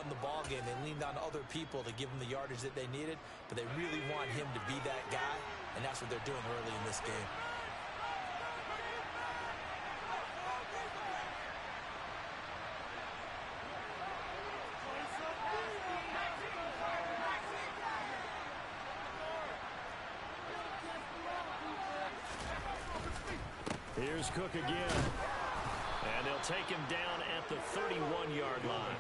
won the ball game. They leaned on other people to give them the yardage that they needed, but they really want him to be that guy, and that's what they're doing early in this game. Here's Cook again. And they'll take him down at the 31-yard line.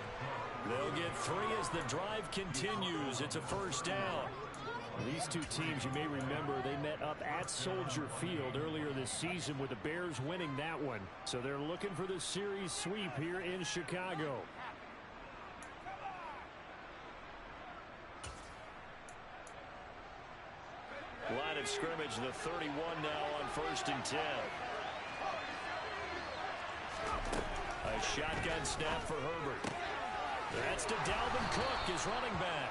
They'll get 3 as the drive continues. It's a first down. These two teams, you may remember, they met up at Soldier Field earlier this season with the Bears winning that one. So they're looking for the series sweep here in Chicago. Line of scrimmage, the 31 now on 1st and 10. A shotgun snap for Herbert. That's to Dalvin Cook, his running back.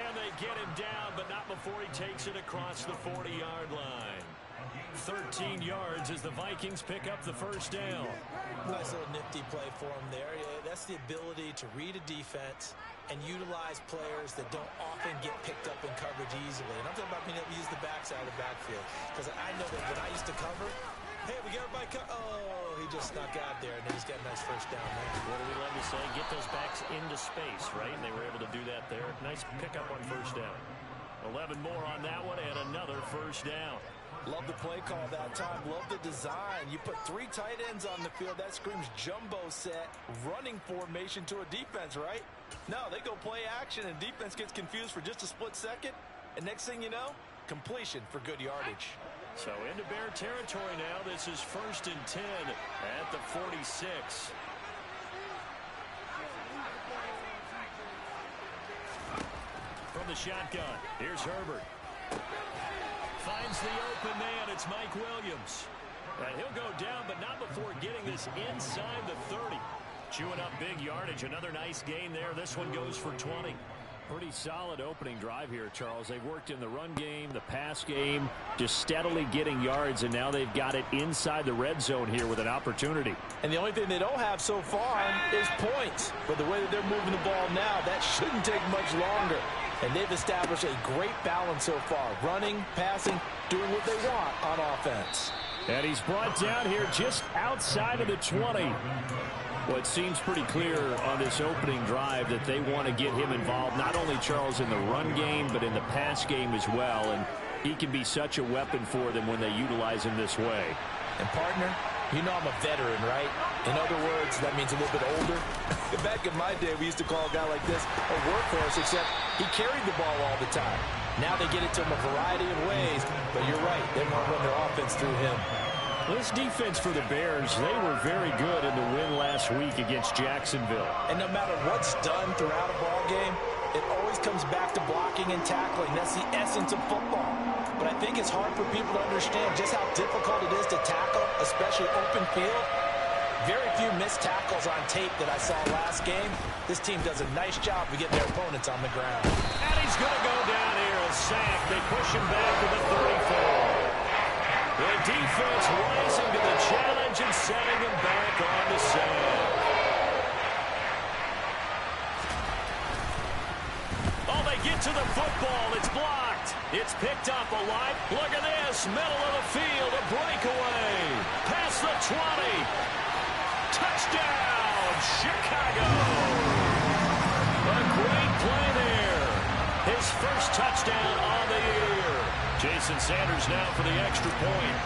And they get him down, but not before he takes it across the 40-yard line. 13 yards as the Vikings pick up the first down. Nice little nifty play for him there. Yeah, that's the ability to read a defense and utilize players that don't often get picked up in coverage easily. And I'm talking about being able to use the backside of the backfield. Because I know that when I used to cover, hey, we get everybody oh, he just snuck out there, and then he's got a nice first down there. What do we love to say? Get those backs into space, right? And they were able to do that there. Nice pickup on first down. 11 more on that one, and another first down. Love the play call that time. Love the design. You put 3 tight ends on the field. That screams jumbo set, running formation to a defense, right? No, they go play action, and defense gets confused for just a split second. And next thing you know, completion for good yardage. So into Bear territory now. This is 1st and 10 at the 46. From the shotgun, here's Herbert. Finds the open man. It's Mike Williams. And he'll go down, but not before getting this inside the 30. Chewing up big yardage. Another nice gain there. This one goes for 20. Pretty solid opening drive here, Charles. They've worked in the run game, the pass game, just steadily getting yards, and now they've got it inside the red zone here with an opportunity. And the only thing they don't have so far is points. But the way that they're moving the ball now, that shouldn't take much longer. And they've established a great balance so far. Running, passing, doing what they want on offense. And he's brought down here just outside of the 20. Well, it seems pretty clear on this opening drive that they want to get him involved, not only, Charles, in the run game, but in the pass game as well. And he can be such a weapon for them when they utilize him this way. And, partner, you know I'm a veteran, right? In other words, that means a little bit older. Back in my day, we used to call a guy like this a workhorse, except he carried the ball all the time. Now they get it to him a variety of ways, but you're right, they want to run their offense through him. This defense for the Bears, they were very good in the win last week against Jacksonville. And no matter what's done throughout a ball game, it always comes back to blocking and tackling. That's the essence of football. But I think it's hard for people to understand just how difficult it is to tackle, especially open field. Very few missed tackles on tape that I saw last game. This team does a nice job of getting their opponents on the ground. And he's going to go down here, a sack. They push him back to the 34. The defense rising to the challenge and setting him back on the sack. Oh, they get to the football. It's blocked. It's picked up alive. Look at this. Middle of the field. A breakaway. Past the 20. Touchdown, Chicago. A great play there. His first touchdown on the year. Jason Sanders now for the extra point.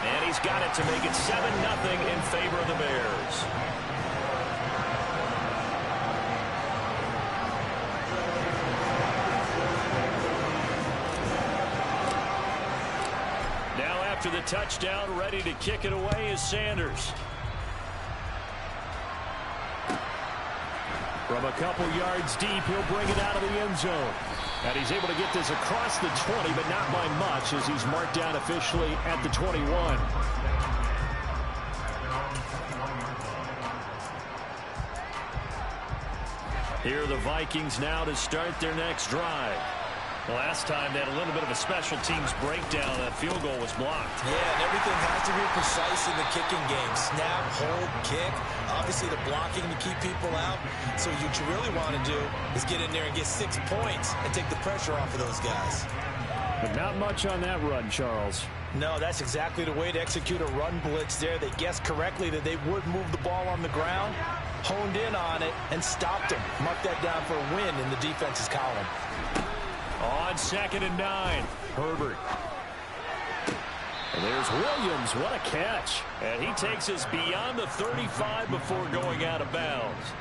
And he's got it to make it 7-0 in favor of the Bears. Now after the touchdown, ready to kick it away is Sanders. From a couple yards deep, he'll bring it out of the end zone. And he's able to get this across the 20, but not by much, as he's marked down officially at the 21. Here are the Vikings now to start their next drive. Last time they had a little bit of a special teams breakdown. That field goal was blocked. Yeah, and everything has to be precise in the kicking game. Snap, hold, kick. Obviously, the blocking to keep people out. So what you really want to do is get in there and get 6 points and take the pressure off of those guys. But not much on that run, Charles. No, that's exactly the way to execute a run blitz there. They guessed correctly that they would move the ball on the ground, honed in on it, and stopped them. Mark that down for a win in the defense's column. On 2nd and 9, Herbert. And there's Williams. What a catch. And he takes us beyond the 35 before going out of bounds.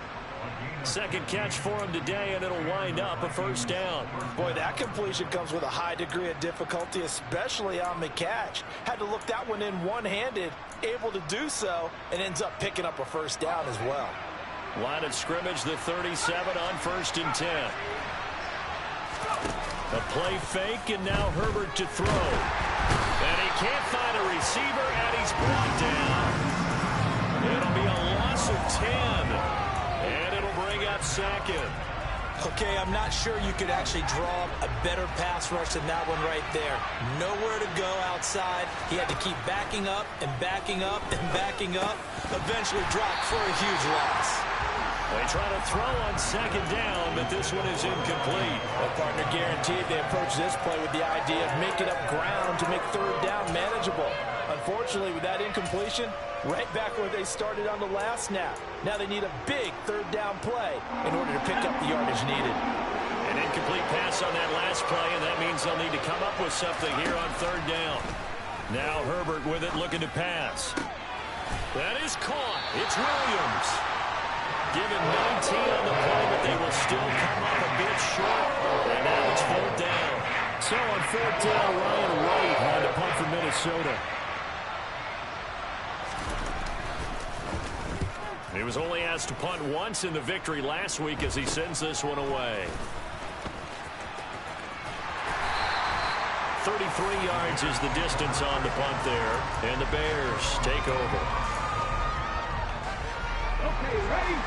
Second catch for him today, and it'll wind up a first down. Boy, that completion comes with a high degree of difficulty, especially on the catch. Had to look that one in one-handed, able to do so, and ends up picking up a first down as well. Line of scrimmage, the 37 on 1st and 10. A play fake, and now Herbert to throw. And he can't find a receiver, and he's brought down. It'll be a loss of 10. And it'll bring up 2nd. Okay, I'm not sure you could actually draw a better pass rush than that one right there. Nowhere to go outside. He had to keep backing up and backing up and backing up. Eventually dropped for a huge loss. They try to throw on 2nd down, but this one is incomplete. Well, partner, guaranteed they approach this play with the idea of making up ground to make 3rd down manageable. Unfortunately, with that incompletion, right back where they started on the last snap. Now they need a big 3rd down play in order to pick up the yardage needed. An incomplete pass on that last play, and that means they'll need to come up with something here on 3rd down. Now Herbert with it, looking to pass. That is caught. It's Williams. Given 19 on the play, but they will still come up a bit short. And now it's 4th down. So on 4th down, Ryan Wright had to punt for Minnesota. He was only asked to punt once in the victory last week as he sends this one away. 33 yards is the distance on the punt there, and the Bears take over. Okay, ready?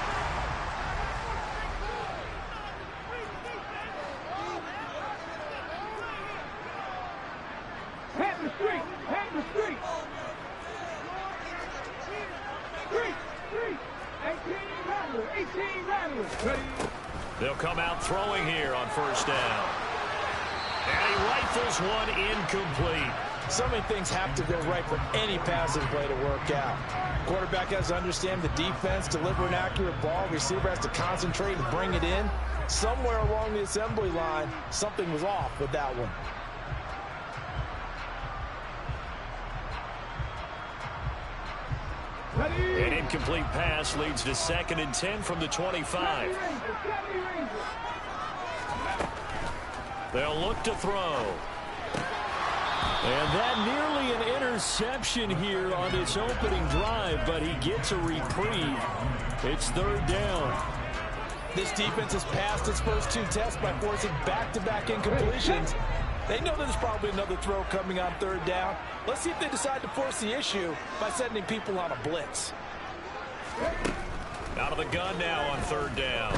Hit the street! Hit the street! Street! 18 rattlers! Ready? They'll come out throwing here on 1st down. And he rifles one incomplete. So many things have to go right for any passing play to work out. Quarterback has to understand the defense, deliver an accurate ball. Receiver has to concentrate and bring it in. Somewhere along the assembly line, something was off with that one. An incomplete pass leads to 2nd and 10 from the 25. They'll look to throw. And that nearly an interception here on this opening drive, but he gets a reprieve. It's 3rd down. This defense has passed its first 2 tests by forcing back-to-back incompletions. They know there's probably another throw coming on 3rd down. Let's see if they decide to force the issue by sending people on a blitz. Out of the gun now on 3rd down.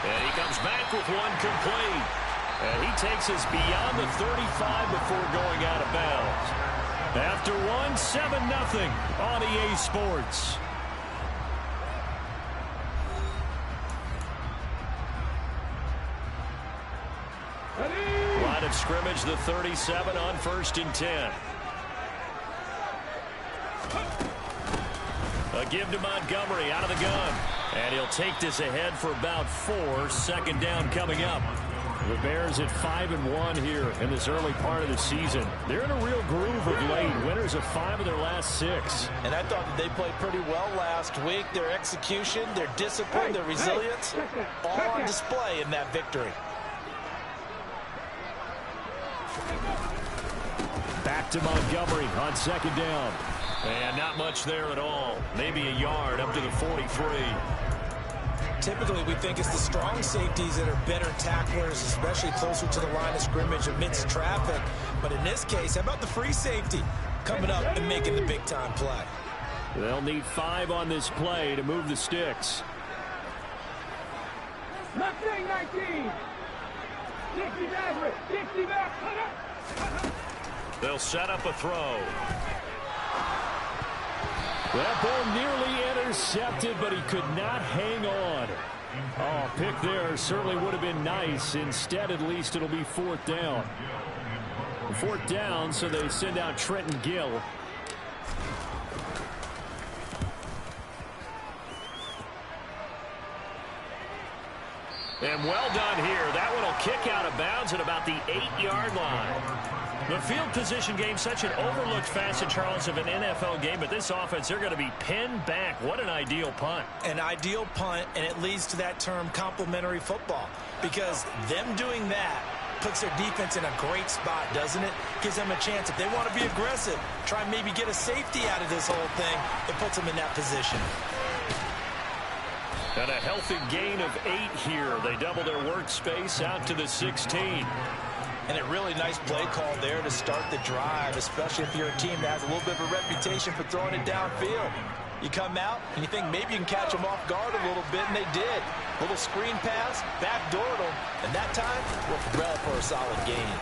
And he comes back with one complete. And he takes us beyond the 35 before going out of bounds. After one, 7-0 on EA Sports. Line of scrimmage, the 37 on 1st and 10. A give to Montgomery out of the gun. And he'll take this ahead for about 4. 2nd down coming up. The Bears at 5-1 here in this early part of the season. They're in a real groove of late. Winners of 5 of their last 6. And I thought that they played pretty well last week. Their execution, their discipline, their resilience, all on display in that victory. Back to Montgomery on 2nd down. And not much there at all. Maybe a yard up to the 43. Typically, we think it's the strong safeties that are better tacklers, especially closer to the line of scrimmage amidst traffic. But in this case, how about the free safety coming up and making the big-time play? They'll need 5 on this play to move the sticks. Left wing 19! 19. 60 back, 60 back. They'll set up a throw. That ball nearly intercepted, but he could not hang on. Oh, pick there certainly would have been nice. Instead, at least it'll be fourth down. Fourth down, so they send out Trenton Gill. And well done here. That one will kick out of bounds at about the 8-yard line. The field position game, such an overlooked facet, Charles, of an NFL game, but this offense, they're going to be pinned back. What an ideal punt. An ideal punt, and it leads to that term complementary football, because them doing that puts their defense in a great spot, doesn't it? Gives them a chance. If they want to be aggressive, try and maybe get a safety out of this whole thing, it puts them in that position. And a healthy gain of 8 here. They double their workspace out to the 16. And a really nice play call there to start the drive, especially if you're a team that has a little bit of a reputation for throwing it downfield. You come out and you think maybe you can catch them off guard a little bit, and they did. Little screen pass, backdoored them, and that time worked well for a solid gain.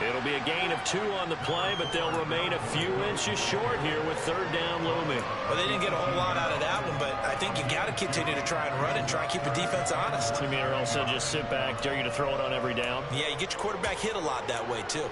It'll be a gain of 2 on the play, but they'll remain a few inches short here with third down looming. Well, they didn't get a whole lot out of that one, but I think you got to continue to try and run and try and keep the defense honest. You mean, or also just sit back, dare you to throw it on every down? Yeah, you get your quarterback hit a lot that way, too.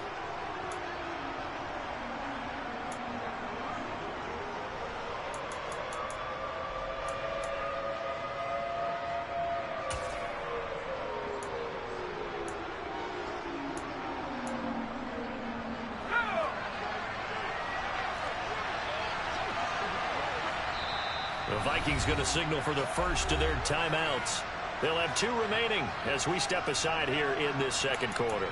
The Vikings going to signal for the first of their timeouts. They'll have 2 remaining as we step aside here in this second quarter.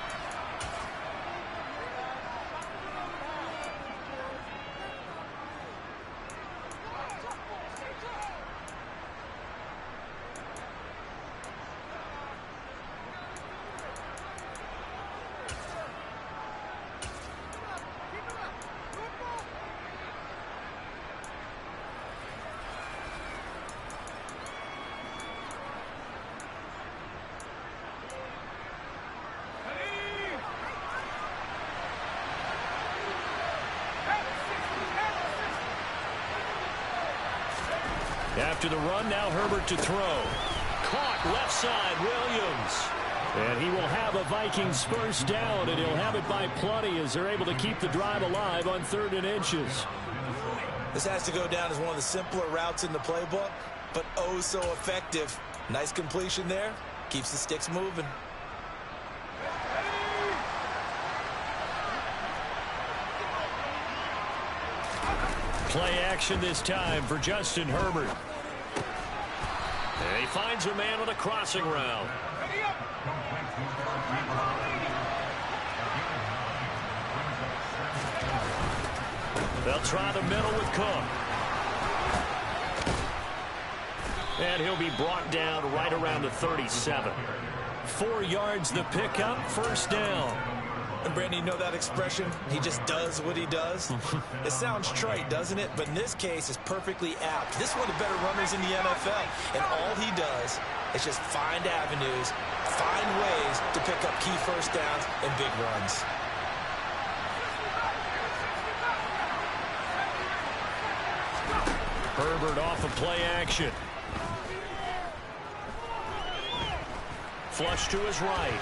After the run, now Herbert to throw. Caught left side, Williams. And he will have a Vikings first down, and he'll have it by plenty as they're able to keep the drive alive on 3rd and inches. This has to go down as one of the simpler routes in the playbook, but oh so effective. Nice completion there. Keeps the sticks moving. Play action this time for Justin Herbert. And he finds a man on a crossing route. They'll try the middle with Cook. And he'll be brought down right around the 37. 4 yards the pickup, first down. And Brandon, you know that expression? He just does what he does. It sounds trite, doesn't it? But in this case, it's perfectly apt. This is one of the better runners in the NFL. And all he does is just find avenues, find ways to pick up key first downs and big runs. Herbert off of play action. Flush to his right.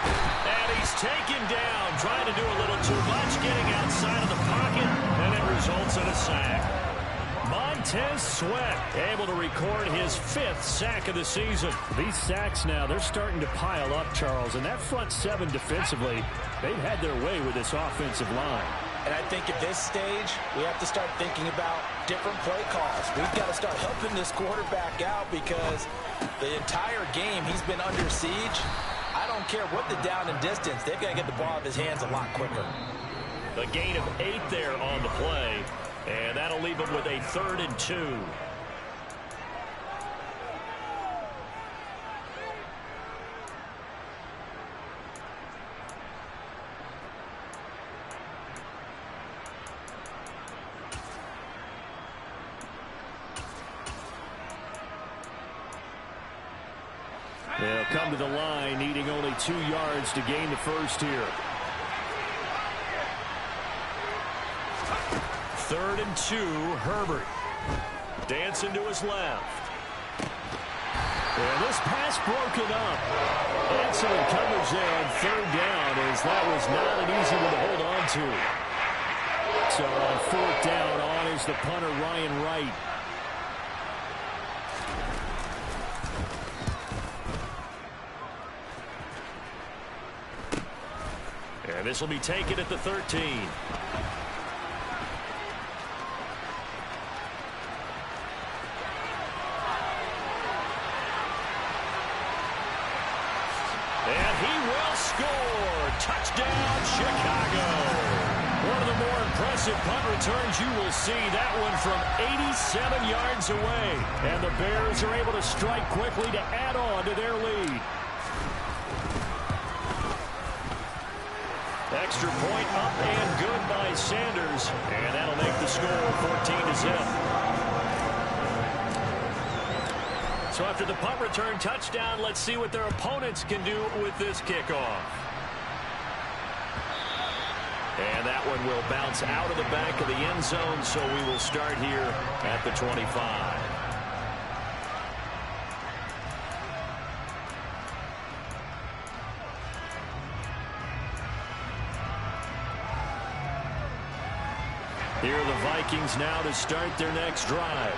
And he's taken down, trying to do a little too much, getting outside of the pocket, and it results in a sack. Montez Sweat able to record his 5th sack of the season. These sacks now, they're starting to pile up, Charles, and that front 7 defensively, they've had their way with this offensive line. And I think at this stage, we have to start thinking about different play calls. We've got to start helping this quarterback out because the entire game he's been under siege. I don't care what the down and distance. They've got to get the ball out of his hands a lot quicker. The gain of 8 there on the play, and that'll leave him with a 3rd and 2. They'll come to the line, needing only 2 yards to gain the first here. 3rd and 2, Herbert. Dancing to his left. And this pass broken up. Excellent coverage there on 3rd down, as that was not an easy one to hold on to. So on 4th down, on is the punter, Ryan Wright. And this will be taken at the 13. And he will score. Touchdown, Chicago. One of the more impressive punt returns you will see. That one from 87 yards away. And the Bears are able to strike quickly to add on to their lead. Extra point up and good by Sanders. And that'll make the score 14-0. So after the punt return touchdown, let's see what their opponents can do with this kickoff. And that one will bounce out of the back of the end zone, so we will start here at the 25. Here are the Vikings now to start their next drive.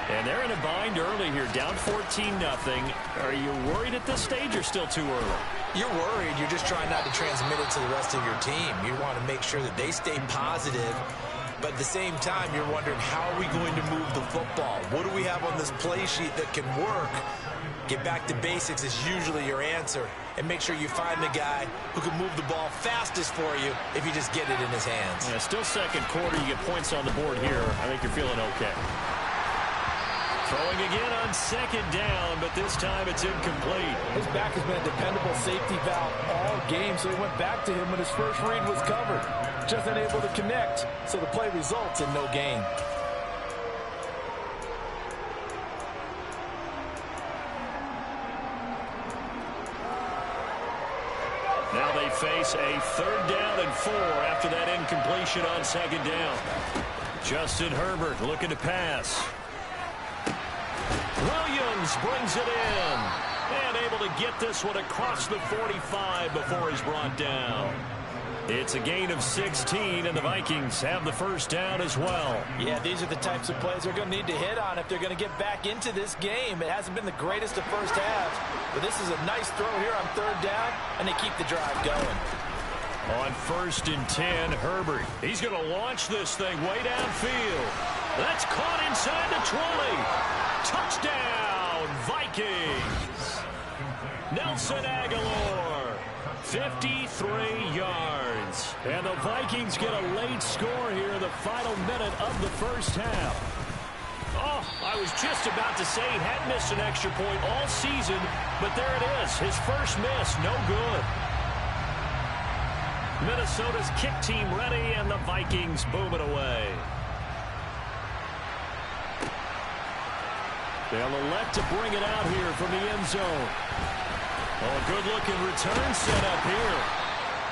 And they're in a bind early here, down 14-0. Are you worried at this stage or still too early? You're worried. You're just trying not to transmit it to the rest of your team. You want to make sure that they stay positive. But at the same time, you're wondering, how are we going to move the football? What do we have on this play sheet that can work? Get back to basics is usually your answer. And make sure you find the guy who can move the ball fastest for you if you just get it in his hands. Yeah, still second quarter. You get points on the board here. I think you're feeling okay. Throwing again on 2nd down, but this time it's incomplete. His back has been a dependable safety valve all game, so he went back to him when his first read was covered. Just unable to connect, so the play results in no gain. Now they face a 3rd down and 4 after that incompletion on 2nd down. Justin Herbert looking to pass. Williams brings it in. And able to get this one across the 45 before he's brought down. It's a gain of 16, and the Vikings have the first down as well. Yeah, these are the types of plays they're going to need to hit on if they're going to get back into this game. It hasn't been the greatest of first halves, but this is a nice throw here on 3rd down, and they keep the drive going. On 1st and 10, Herbert. He's going to launch this thing way downfield. That's caught inside the 20. Touchdown, Vikings. Nelson Aguilar, 53 yards. And the Vikings get a late score here in the final minute of the first half. Oh, I was just about to say he hadn't missed an extra point all season, but there it is, his first miss, no good. Minnesota's kick team ready, and the Vikings boom it away. They'll elect to bring it out here from the end zone. Oh, good-looking return set up here.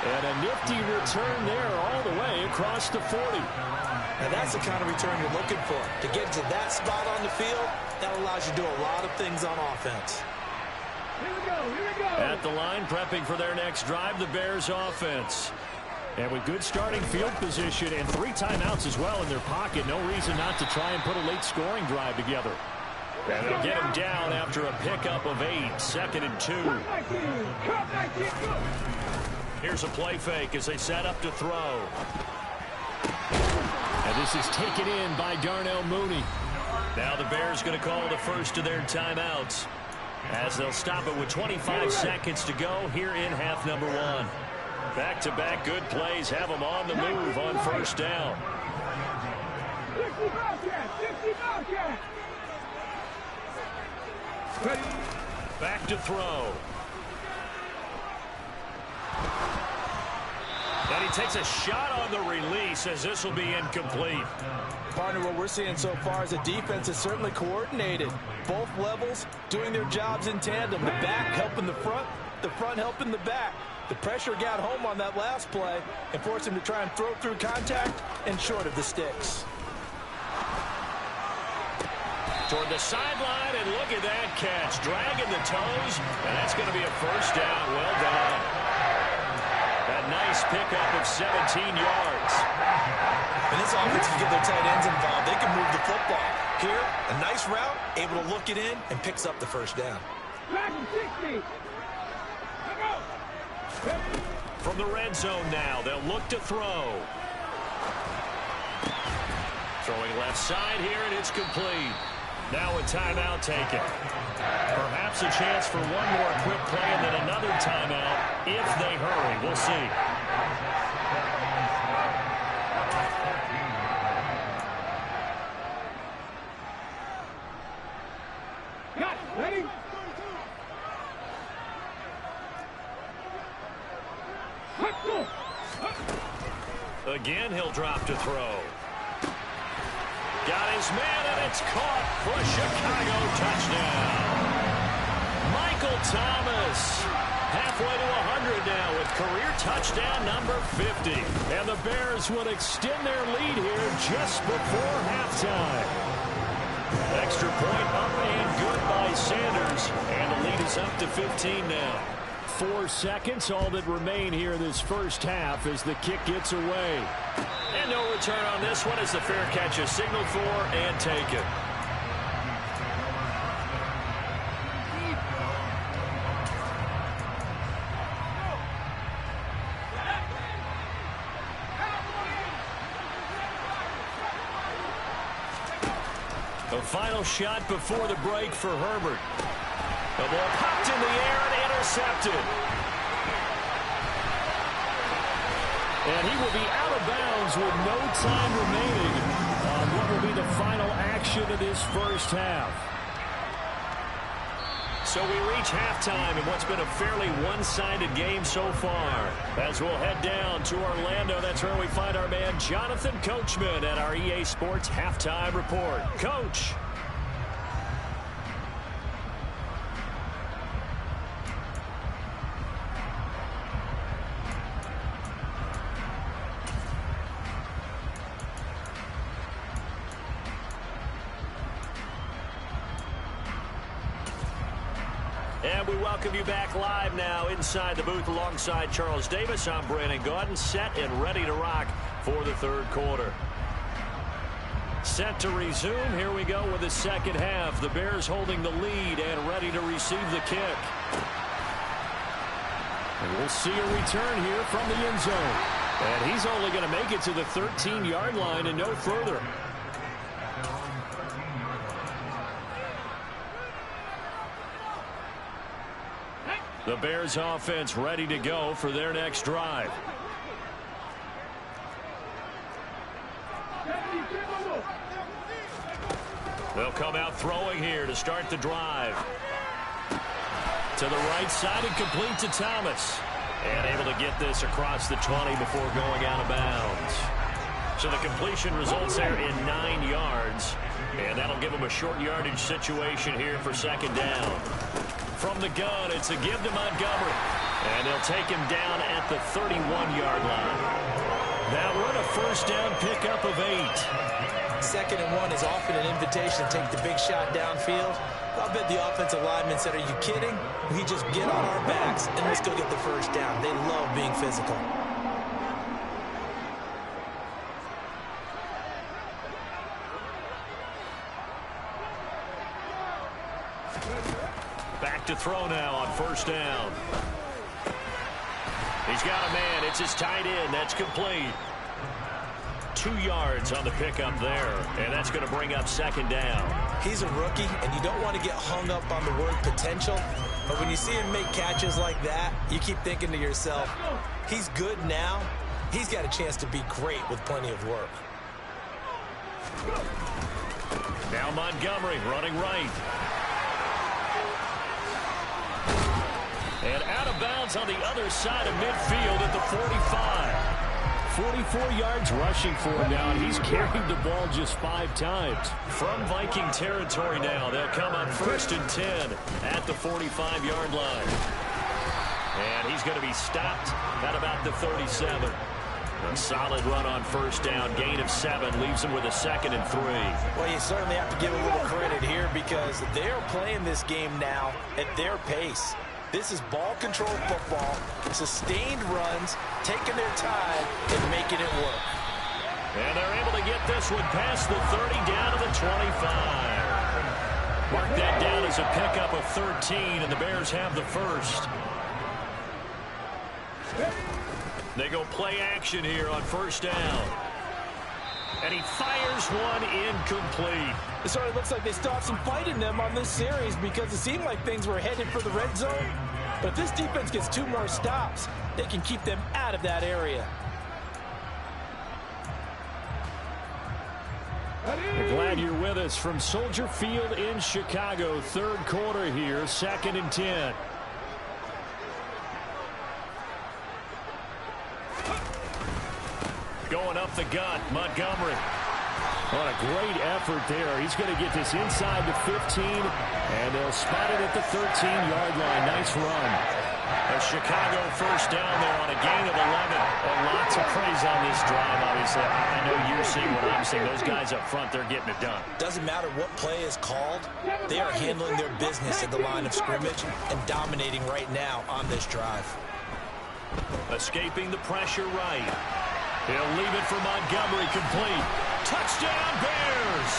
And a nifty return there all the way across the 40. Now that's the kind of return you're looking for. To get to that spot on the field, that allows you to do a lot of things on offense. Here we go, here we go. At the line, prepping for their next drive, the Bears offense. And with good starting field position and 3 timeouts as well in their pocket, no reason not to try and put a late scoring drive together. And they'll get him down after a pickup of 8, 2nd and 2. Here's a play fake as they set up to throw. And this is taken in by Darnell Mooney. Now the Bears going to call the first of their timeouts, as they'll stop it with 25 seconds to go here in half number 1. Back-to-back good plays have them on the move on 1st down. 60 Bobcats, 60 Bobcats. Back to throw. And he takes a shot on the release as this will be incomplete. Partner, what we're seeing so far is a defense is certainly coordinated. Both levels doing their jobs in tandem. The back helping the front helping the back. The pressure got home on that last play and forced him to try and throw through contact and short of the sticks. Toward the sideline, and look at that catch. Dragging the toes, and that's going to be a first down. Well done. That nice pickup of 17 yards. And this offense can get their tight ends involved. They can move the football. Here, a nice route, able to look it in, and picks up the first down. Back to 60. From the red zone now, they'll look to throw. Throwing left side here, and it's complete. Now a timeout taken. Perhaps a chance for one more quick play and then another timeout if they hurry. We'll see. Got it. Ready? Again, he'll drop to throw. Got his man, and it's caught for a Chicago touchdown. Michael Thomas, halfway to 100 now with career touchdown number 50. And the Bears would extend their lead here just before halftime. Extra point up and good by Sanders. And the lead is up to 15 now. 4 seconds, all that remain here this first half as the kick gets away. And no return on this one as the fair catch is signaled for and taken. A final shot before the break for Herbert. The ball popped in the air and intercepted. And he will be out of bounds with no time remaining on what will be the final action of this first half. So we reach halftime in what's been a fairly one-sided game so far. As we'll head down to Orlando, that's where we find our man Jonathan Coachman at our EA Sports Halftime Report. Coach. And we welcome you back live now inside the booth alongside Charles Davis. I'm Brandon Gaudin, set and ready to rock for the third quarter. Set to resume. Here we go with the second half. The Bears holding the lead and ready to receive the kick. And we'll see a return here from the end zone. And he's only going to make it to the 13-yard line and no further. The Bears offense ready to go for their next drive. They'll come out throwing here to start the drive. To the right side and complete to Thomas. And able to get this across the 20 before going out of bounds. So the completion results there in 9 yards. And that'll give them a short yardage situation here for second down. From the gun, it's a give to Montgomery. And they'll take him down at the 31-yard line. That run a first down pickup of 8. Second and 1 is often an invitation to take the big shot downfield. I'll bet the offensive lineman said, are you kidding? We just get on our backs and let's go get the first down. They love being physical. Back to throw now on first down. He's got a man. It's his tight end. That's complete. 2 yards on the pickup there, and that's going to bring up second down. He's a rookie, and you don't want to get hung up on the word potential, but when you see him make catches like that, you keep thinking to yourself, he's good now. He's got a chance to be great with plenty of work. Now Montgomery running right. And out of bounds on the other side of midfield at the 45. 44 yards rushing for him now, and he's carried the ball just 5 times. From Viking territory now, they'll come on 1st and 10 at the 45-yard line. And he's going to be stopped at about the 37. A solid run on 1st down. Gain of 7 leaves him with a 2nd and 3. Well, you certainly have to give a little credit here because they're playing this game now at their pace. This is ball control football, sustained runs, taking their time and making it work. And they're able to get this one past the 30 down to the 25. Mark that down as a pickup of 13, and the Bears have the first. They go play action here on 1st down. And he fires one incomplete. It sort of looks like they still have some fight in them on this series because it seemed like things were headed for the red zone. But if this defense gets 2 more stops, they can keep them out of that area. We're glad you're with us from Soldier Field in Chicago. 3rd quarter here, 2nd and 10. Going up the gut, Montgomery. What a great effort there. He's going to get this inside the 15, and they'll spot it at the 13-yard line. Nice run. A Chicago 1st down there on a gain of 11. And lots of praise on this drive, obviously. I know you're seeing what I'm seeing. Those guys up front, they're getting it done. Doesn't matter what play is called. They are handling their business at the line of scrimmage and dominating right now on this drive. Escaping the pressure right. He'll leave it for Montgomery, complete. Touchdown, Bears!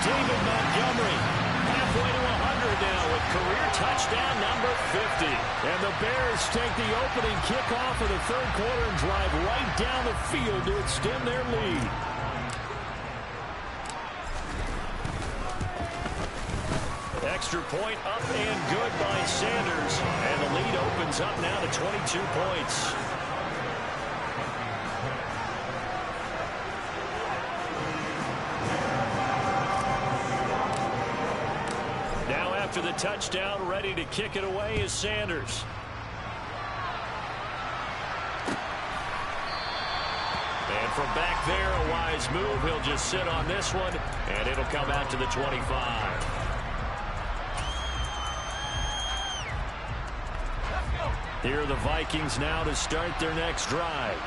David Montgomery, halfway to 100 now with career touchdown number 50. And the Bears take the opening kickoff of the 3rd quarter and drive right down the field to extend their lead. Extra point up and good by Sanders. And the lead opens up now to 22 points. After the touchdown, ready to kick it away is Sanders. And from back there, a wise move. He'll just sit on this one, and it'll come out to the 25. Here are the Vikings now to start their next drive.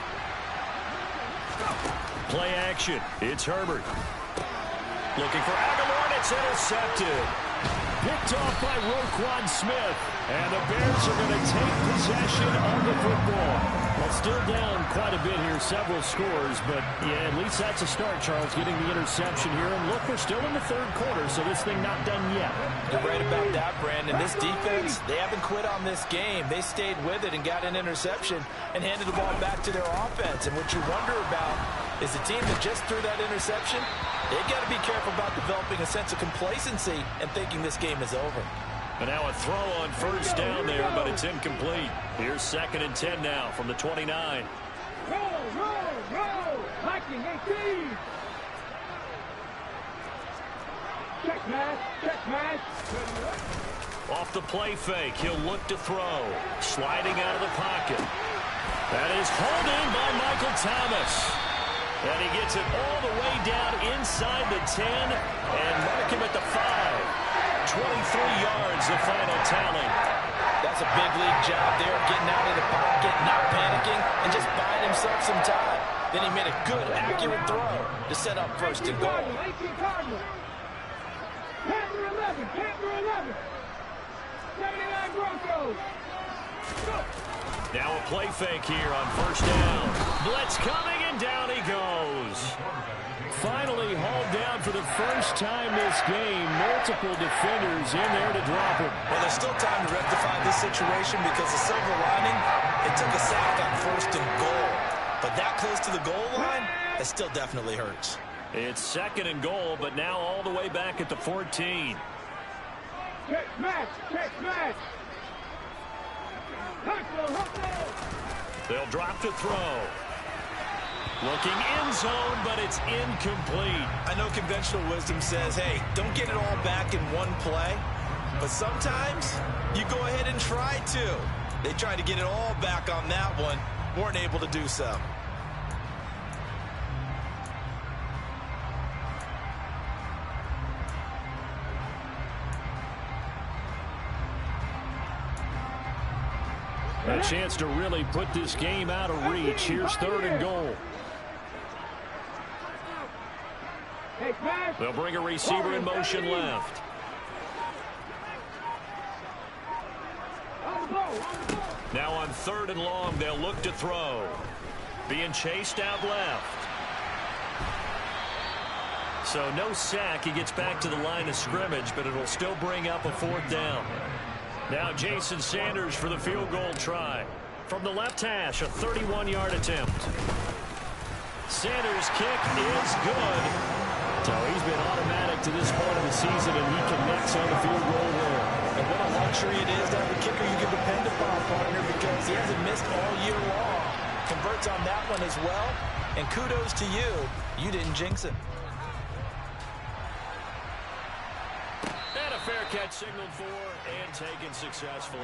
Play action. It's Herbert. Looking for Aguilar, and it's intercepted. Picked off by Roquan Smith. And the Bears are going to take possession of the football. Well, still down quite a bit here, several scores. But, yeah, at least that's a start, Charles, getting the interception here. And look, we're still in the 3rd quarter, so this thing not done yet. You're right about that, Brandon. This defense, they haven't quit on this game. They stayed with it and got an interception and handed the ball back to their offense. And what you wonder about is the team that just threw that interception, they've got to be careful about developing a sense of complacency and thinking this game is over. And now a throw on 1st down there, but it's incomplete. Here's 2nd and 10 now from the 29. Roll, Viking 18. Check match. Off the play fake, he'll look to throw. Sliding out of the pocket. That is hauled in by Michael Thomas. And he gets it all the way down inside the 10 and mark him at the 5. 23 yards, the final tally. That's a big league job there, getting out of the pocket, not panicking, and just buying himself some time. Then he made a good, accurate throw to set up 1st and goal. Panther 11. 79 Broncos. Now a play fake here on 1st down. Blitz coming, and down he goes. Finally hauled down for the first time this game. Multiple defenders in there to drop him. Well, there's still time to rectify this situation because the silver lining, it took a sack on 1st and goal. But that close to the goal line, that still definitely hurts. It's 2nd and goal, but now all the way back at the 14. Check match. They'll drop to throw. Looking end zone, but it's incomplete. I know conventional wisdom says, hey, don't get it all back in one play. But sometimes you go ahead and try to. They tried to get it all back on that one, weren't able to do so. A chance to really put this game out of reach. Here's 3rd and goal. They'll bring a receiver in motion left. Now on 3rd and long, they'll look to throw. Being chased out left. So no sack. He gets back to the line of scrimmage, but it'll still bring up a 4th down. Now Jason Sanders for the field goal try. From the left hash, a 31-yard attempt. Sanders' kick is good. So he's been automatic to this point of the season, and he connects on the field goal there. And what a luxury it is to have a kicker you can depend upon, partner, because he hasn't missed all year long. Converts on that one as well. And kudos to you. You didn't jinx it. And a fair catch signaled for and taken successfully.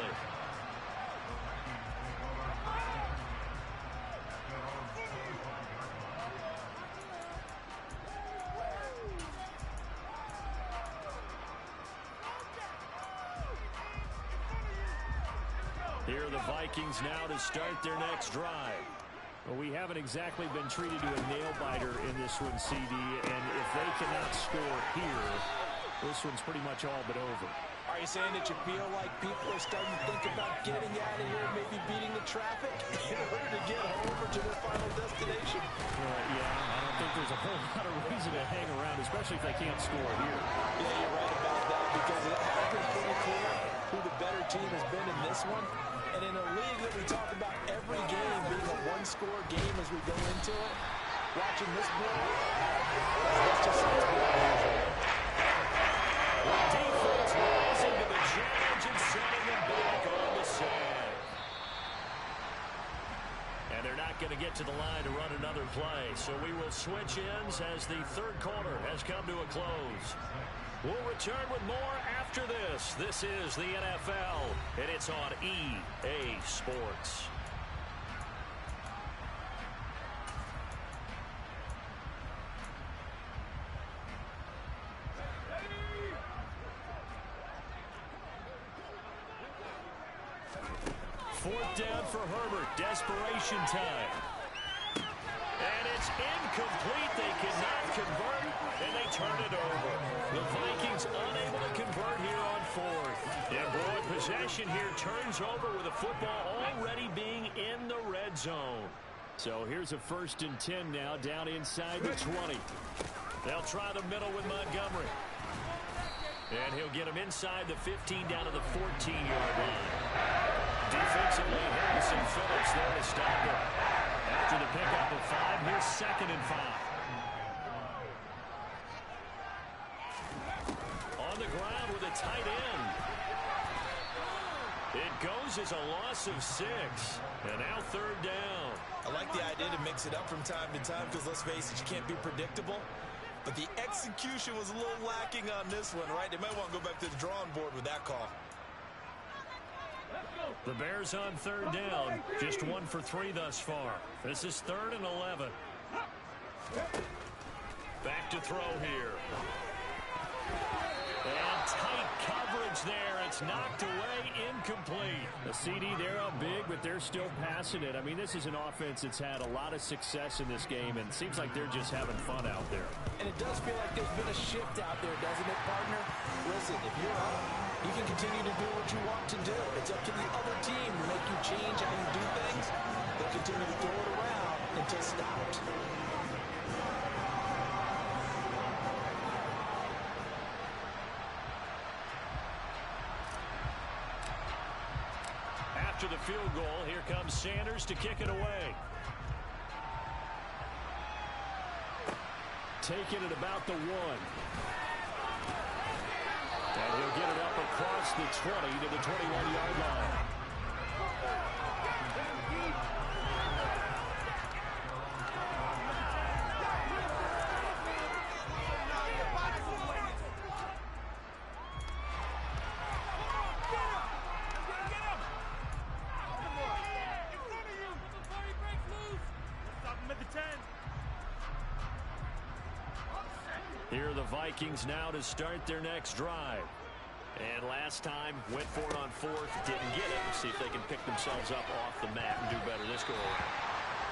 Here are the Vikings now to start their next drive. Well, we haven't exactly been treated to a nail-biter in this one, CD, and if they cannot score here, this one's pretty much all but over. Are you saying that you feel like people are starting to think about getting out of here, maybe beating the traffic in order to get over to their final destination? Yeah, I don't think there's a whole lot of reason to hang around, especially if they can't score here. Yeah, you're right about that, because it has been pretty clear who the better team has been in this one. And in a league that we talk about every game being a one-score game as we go into it, watching this play, that's just something unusual. Defense rising to the challenge and sending them back on the side. And they're not going to get to the line to run another play, so we will switch ends as the 3rd quarter has come to a close. We'll return with more after this. This is the NFL, and it's on EA Sports. Fourth down for Herbert. Desperation time. And it's incomplete. They cannot convert, and they turn it over. The Vikings unable to convert here on 4th. And boy, possession here turns over with the football already being in the red zone. So here's a 1st and 10 now down inside the 20. They'll try the middle with Montgomery. And he'll get him inside the 15 down to the 14-yard line. Defensively, Harrison Phillips there to stop him. After the pickup of 5, here's 2nd and 5. On the ground with a tight end. It goes as a loss of 6. And now 3rd down. I like the idea to mix it up from time to time because, let's face it, you can't be predictable. But the execution was a little lacking on this one, right? They might want to go back to the drawing board with that call. The Bears on 3rd down. Just 1 for 3 thus far. This is 3rd and 11. Back to throw here. And tight coverage there. It's knocked away, incomplete. The CD, they're up big, but they're still passing it. I mean, this is an offense that's had a lot of success in this game, and it seems like they're just having fun out there. And it does feel like there's been a shift out there, doesn't it, partner? Listen, if you're up, you can continue to do what you want to do. It's up to the other team to make you change how you do things. They'll continue to throw it around until stopped. After the field goal, here comes Sanders to kick it away. Taking it about the 1. And he'll get it up across the 20 to the 21-yard line. Here are the Vikings now to start their next drive. And last time, went for it on fourth, didn't get it. See if they can pick themselves up off the mat and do better this go-around.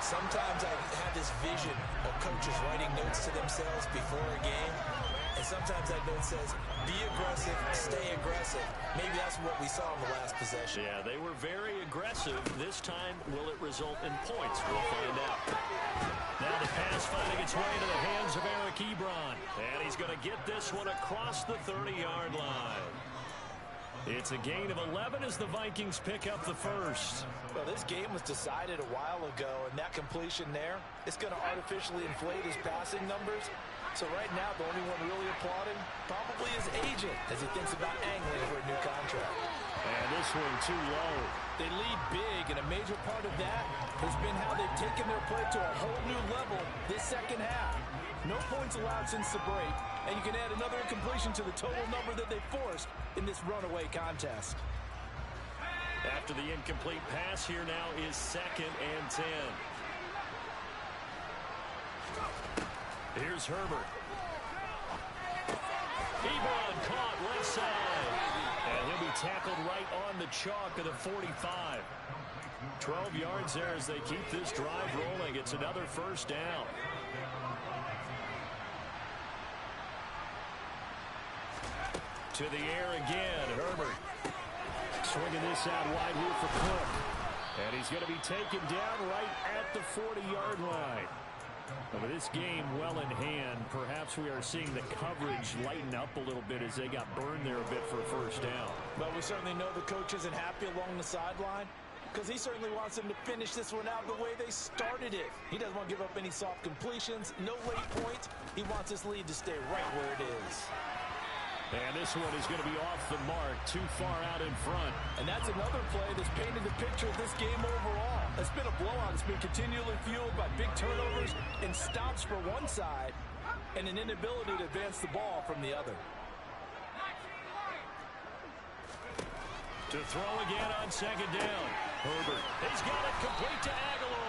Sometimes I have this vision of coaches writing notes to themselves before a game, and sometimes that note says, be aggressive, stay aggressive. Maybe that's what we saw in the last possession. Yeah, they were very aggressive. This time, will it result in points? We'll find out. Now the pass finding its way to the hands of Eric Ebron. And he's going to get this one across the 30-yard line. It's a gain of 11 as the Vikings pick up the first. Well, this game was decided a while ago, and that completion there, it's going to artificially inflate his passing numbers. So right now, the only one really applauding probably his agent as he thinks about angling for a new contract. And this one too low. They lead big, and a major part of that has been how they've taken their play to a whole new level this second half. No points allowed since the break, and you can add another incompletion to the total number that they forced in this runaway contest. After the incomplete pass, here now is 2nd and 10. Here's Herbert. Ebron caught left side. And he'll be tackled right on the chalk of the 45. 12 yards there as they keep this drive rolling. It's another first down. To the air again, Herbert. Swinging this out wide here for Cook. And he's going to be taken down right at the 40-yard line. With this game well in hand, perhaps we are seeing the coverage lighten up a little bit as they got burned there a bit for a first down. But we certainly know the coach isn't happy along the sideline because he certainly wants them to finish this one out the way they started it. He doesn't want to give up any soft completions, no late points. He wants this lead to stay right where it is. And this one is going to be off the mark, too far out in front. And that's another play that's painted the picture of this game overall. It's been a blowout. It's been continually fueled by big turnovers and stops for one side and an inability to advance the ball from the other. To throw again on 2nd down. Herbert. He's got it complete to Aguilar.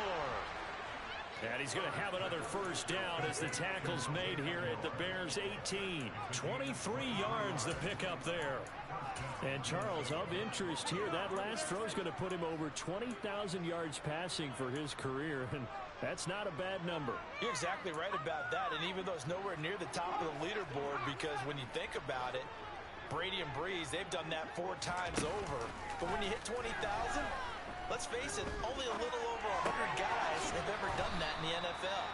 And he's going to have another first down as the tackle's made here at the Bears' 18. 23 yards the pickup there. And Charles, of interest here, that last throw is going to put him over 20,000 yards passing for his career, and that's not a bad number. You're exactly right about that, and even though it's nowhere near the top of the leaderboard, because when you think about it, Brady and Breeze, they've done that 4 times over. But when you hit 20,000, let's face it, only a little over 100 guys have ever done that in the NFL.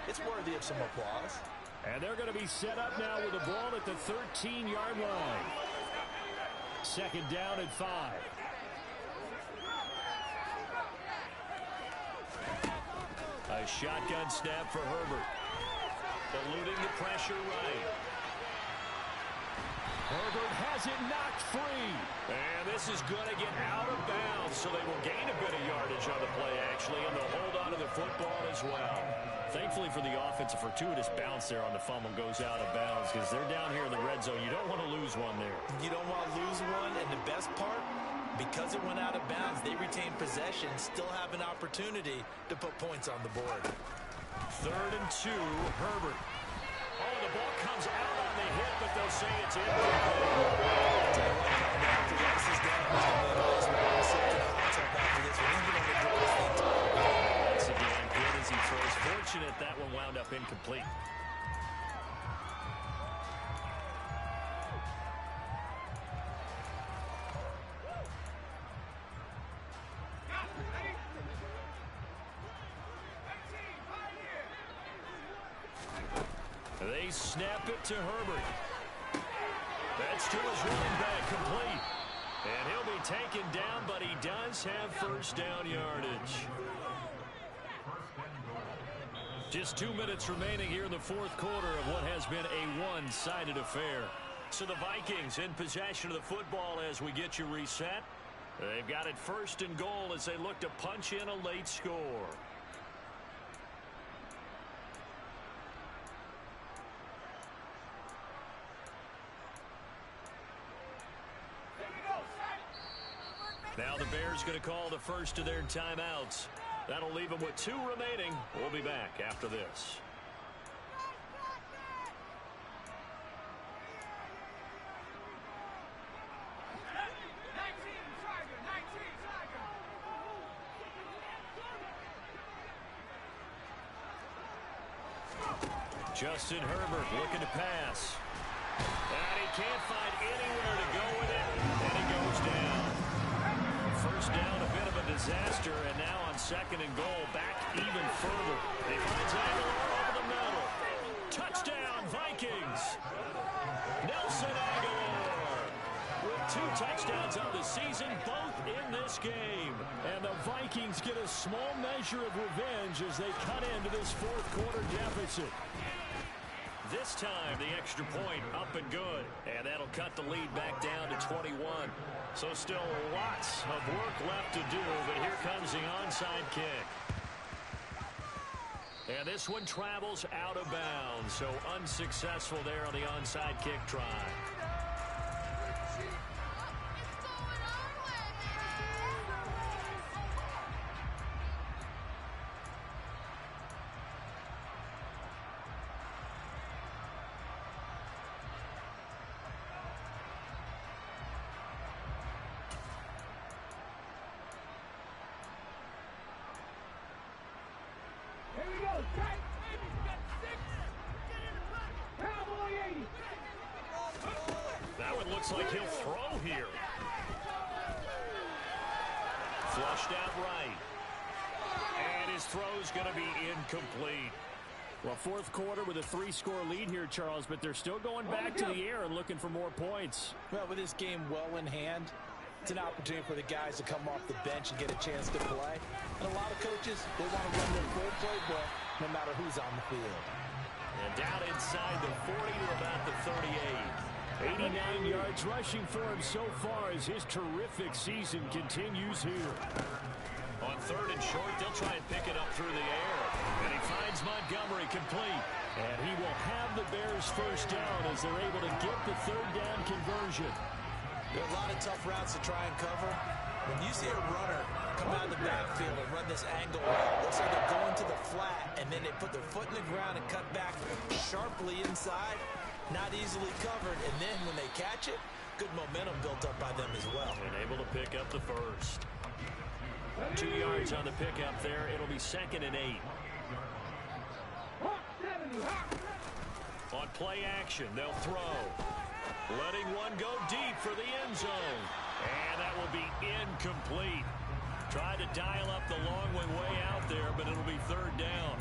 It's worthy of some applause. And they're going to be set up now with the ball at the 13-yard line. 2nd down and 5. A shotgun snap for Herbert. Eluding the pressure right. Herbert has it knocked free. And this is going to get out of bounds, so they will gain a bit of yardage on the play, actually, and they'll hold on to the football as well. Thankfully for the offense, a fortuitous bounce there on the fumble goes out of bounds because they're down here in the red zone. You don't want to lose one there. You don't want to lose one, and the best part, because it went out of bounds, they retain possession, still have an opportunity to put points on the board. 3rd and 2, Herbert. Oh, the ball comes out on the hit, but they'll say it's incomplete. Once again, good as he throws. Fortunate that one wound up incomplete. They snap it to Herbert. That's to his running back, complete. And he'll be taken down, but he does have first down yardage. Just 2 minutes remaining here in the 4th quarter of what has been a one-sided affair. So the Vikings in possession of the football as we get you reset. They've got it 1st and goal as they look to punch in a late score. Now the Bears going to call the first of their timeouts. That'll leave them with 2 remaining. We'll be back after this. Justin Herbert looking to pass. And he can't find anywhere to go with it, and he goes down. First down, a bit of a disaster, and now on 2nd and goal, back even further. He finds Aguilar over the middle. Touchdown, Vikings. Nelson Aguilar with 2 touchdowns on the season, both in this game. And the Vikings get a small measure of revenge as they cut into this 4th quarter deficit. This time, the extra point up and good. And that'll cut the lead back down to 21. So still lots of work left to do, but here comes the onside kick. And this one travels out of bounds, so unsuccessful there on the onside kick try. Here we go. Strike. Cowboy 80. That one looks like he'll throw here. Flushed out right. And his throw's going to be incomplete. Well, 4th quarter with a 3-score lead here, Charles, but they're still going back to the air and looking for more points. Well, with this game well in hand, it's an opportunity for the guys to come off the bench and get a chance to play. And a lot of coaches, they want to run their full playbook no matter who's on the field. And down inside the 40 to about the 38. 89 yards rushing for him so far as his terrific season continues here. On 3rd and short, they'll try and pick it up through the air. And he finds Montgomery complete. And he will have the Bears first down as they're able to get the 3rd down conversion. There are a lot of tough routes to try and cover. When you see a runner come out of the backfield and run this angle route, looks like they're going to the flat, and then they put their foot in the ground and cut back sharply inside, not easily covered, and then when they catch it, good momentum built up by them as well. And able to pick up the first. 2 yards on the pickup there. It'll be 2nd and 8. On play action, they'll throw. Letting one go deep for the end zone. And that will be incomplete. Tried to dial up the long one way out there, but it'll be 3rd down.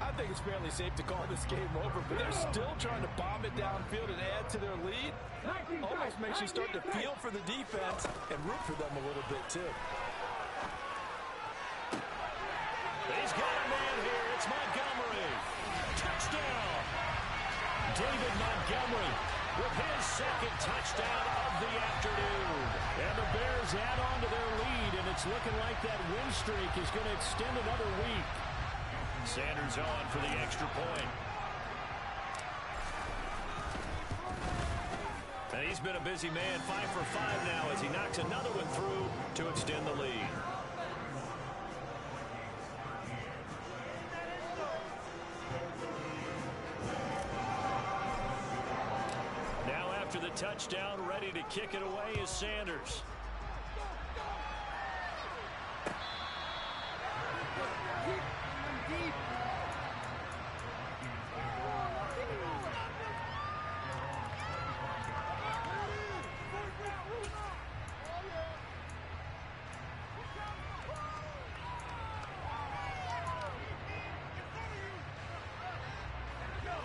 I think it's fairly safe to call this game over, but they're still trying to bomb it downfield and add to their lead. Almost makes you start to feel for the defense and root for them a little bit, too. He's got a man here. It's Montgomery. Touchdown. David Montgomery with his 2nd touchdown of the afternoon. And the Bears add on to their lead, and it's looking like that win streak is going to extend another week. Sanders on for the extra point. And he's been a busy man, 5 for 5 now as he knocks another one through to extend the lead. Now after the touchdown, ready to kick it away is Sanders.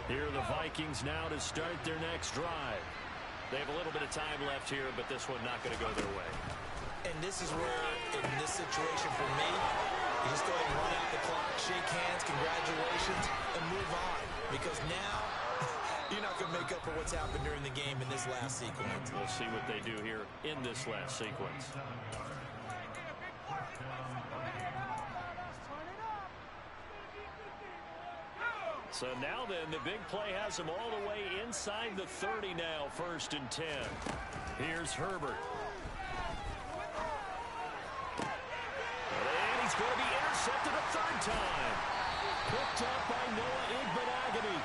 Here are the Vikings now to start their next drive. They have a little bit of time left here, but this one not going to go their way. And this is where, in this situation for me, you just go ahead and run out the clock, shake hands, congratulations, and move on. Because now, you're not going to make up for what's happened during the game in this last sequence. We'll see what they do here in this last sequence. So now then, the big play has him all the way inside the 30 now, 1st and 10. Here's Herbert. And he's going to be intercepted a 3rd time. Picked up by Noah Igbenogany.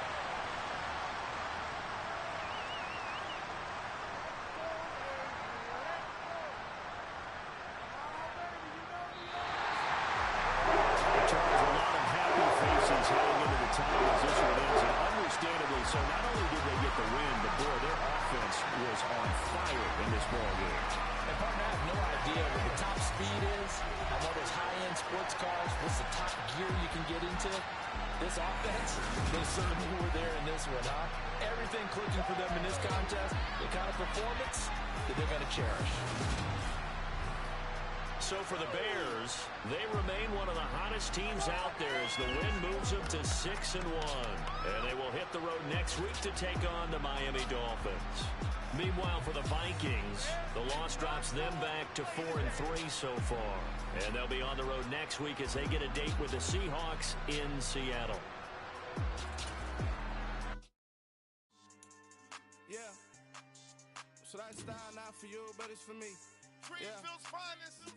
so not only did they get the win, but, boy, their offense was on fire in this ballgame. And partner, I have no idea what the top speed is on all those high-end sports cars. What's the top gear you can get into? This offense, they certainly were there in this one, huh? Everything clicking for them in this contest, the kind of performance that they're going to cherish. So for the Bears, they remain one of the hottest teams out there as the win moves them to 6-1. And they will hit the road next week to take on the Miami Dolphins. Meanwhile, for the Vikings, the loss drops them back to 4-3 so far. And they'll be on the road next week as they get a date with the Seahawks in Seattle. Yeah. So that style not for you, but it's for me. Greenfield's finest.